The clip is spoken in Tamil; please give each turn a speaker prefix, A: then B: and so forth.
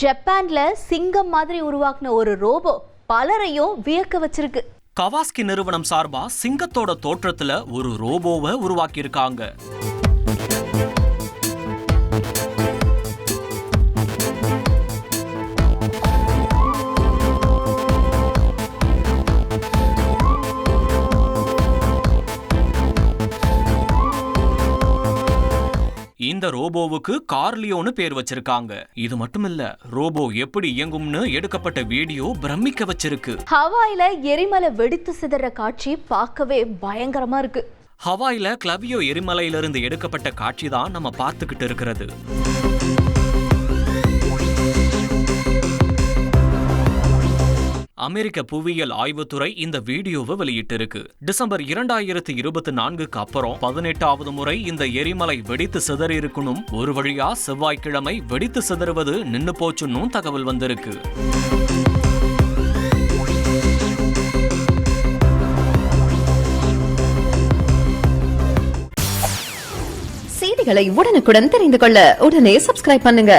A: ஜப்பான்ல சிங்கம் மாதிரி உருவாக்குன ஒரு ரோபோ பலரையும் வியக்க வச்சிருக்கு.
B: கவாஸ்கி நிறுவனம் சார்பா சிங்கத்தோட தோற்றத்துல ஒரு ரோபோவை உருவாக்கி இருக்காங்க. இந்த ரோபோவுக்கு கார்லியோன்னு பேர் வச்சிருக்காங்க. இது மட்டுமில்ல, ரோபோ எப்படி இயங்கும்னு எடுக்கப்பட்ட வீடியோ பிரமிக்க வச்சிருக்கு.
A: ஹவாயில எரிமலை வெடித்து சிதற காட்சி பார்க்கவே பயங்கரமா இருக்கு.
B: ஹவாயில கிளவியோ எரிமலையிலிருந்து எடுக்கப்பட்ட காட்சி தான் நம்ம பார்த்துக்கிட்டு இருக்கிறது. அமெரிக்க புவியியல் ஆய்வுத்துறை இந்த வீடியோவை வெளியிட்டிருக்கு. டிசம்பர் 2024க்கு அப்புறம் 18வது முறை இந்த எரிமலை வெடித்து சிதறி இருக்கணும். ஒரு வழியா செவ்வாய்க்கிழமை வெடித்து சிதறுவது நின்னு போச்சுன்னு தகவல் வந்திருக்கு.
C: செய்திகளை உடனுக்குடன் தெரிந்து கொள்ள உடனே சப்ஸ்கிரைப் பண்ணுங்க.